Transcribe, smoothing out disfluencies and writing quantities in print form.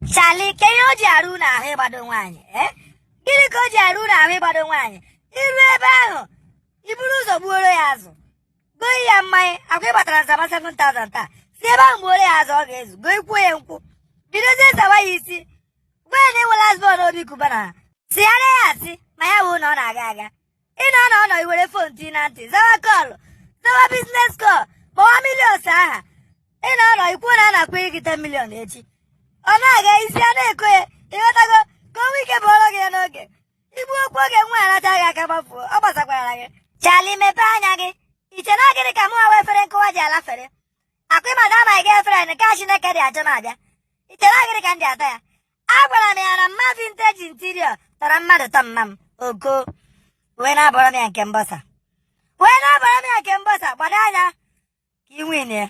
Charlie, can you jaruna here by the one? Eh? Gilly go jaruna here by the one. Irrebano. Ibulus of Boreazo. Go ya my Akabatra 7,000. Seven Boreas always. Go Quenco. Because that's how you see. When they will ask for Obi Kubana. See, I see. My own on Agaga. In honor, you will a phone tenant. Our call. Our business call. 4 million, sir. In honor, you put on a quick 10 million each. Onaga isi ana-ekwe ịghọtago ka o nwee ike bụọrọ gị n'oge igbu okwu oge nwa anataghị aka gbafuo ọ gbasakwara gị Charlie mepee anya gị iche na gịnị ka mụ nwa efere nkụwa ji alafere akwa ịmada amaghị gị efere nke Chineke dị achọ na-abịa iche na gịnị ka ndị ata ya agwara m ya na mma vintage interior tara mmadụ tọ mma m ogo wee na-abọrọ m ya nke mbọsa gbado anya ka ị nwee ya